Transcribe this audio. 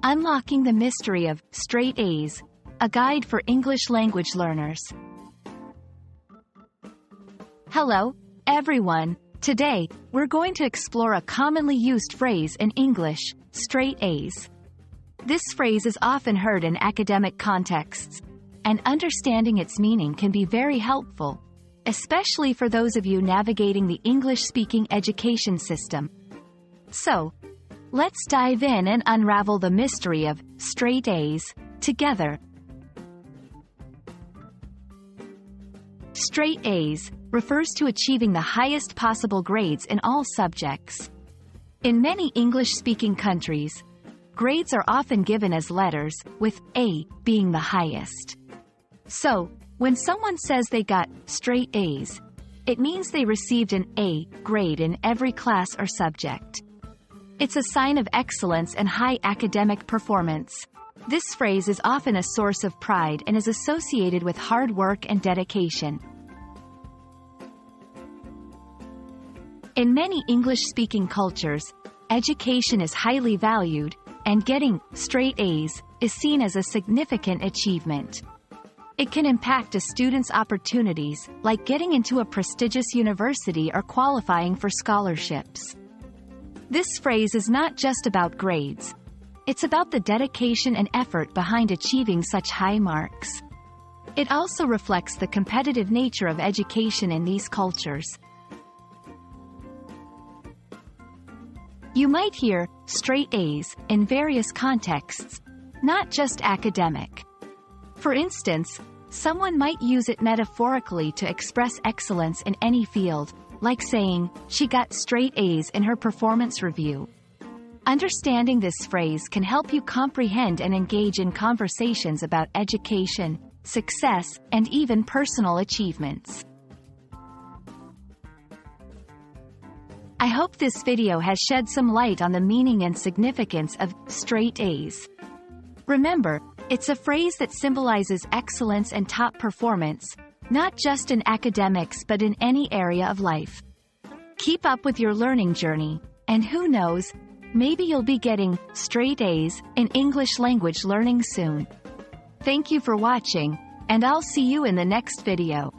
Unlocking the Mystery of Straight A's, a guide for English language learners. Hello, everyone. Today, we're going to explore a commonly used phrase in English, straight A's. This phrase is often heard in academic contexts, and understanding its meaning can be very helpful, especially for those of you navigating the English-speaking education system. So, let's dive in and unravel the mystery of straight A's together. Straight A's refers to achieving the highest possible grades in all subjects. In many English-speaking countries, grades are often given as letters, with A being the highest. So, when someone says they got straight A's, it means they received an A grade in every class or subject. It's a sign of excellence and high academic performance. This phrase is often a source of pride and is associated with hard work and dedication. In many English-speaking cultures, education is highly valued, and getting straight A's is seen as a significant achievement. It can impact a student's opportunities, like getting into a prestigious university or qualifying for scholarships. This phrase is not just about grades. It's about the dedication and effort behind achieving such high marks. It also reflects the competitive nature of education in these cultures. You might hear straight A's in various contexts, not just academic. For instance, someone might use it metaphorically to express excellence in any field, like saying, she got straight A's in her performance review. Understanding this phrase can help you comprehend and engage in conversations about education, success, and even personal achievements. I hope this video has shed some light on the meaning and significance of straight A's. Remember, it's a phrase that symbolizes excellence and top performance, not just in academics but in any area of life. Keep up with your learning journey, and who knows, maybe you'll be getting straight A's in English language learning soon. Thank you for watching, and I'll see you in the next video.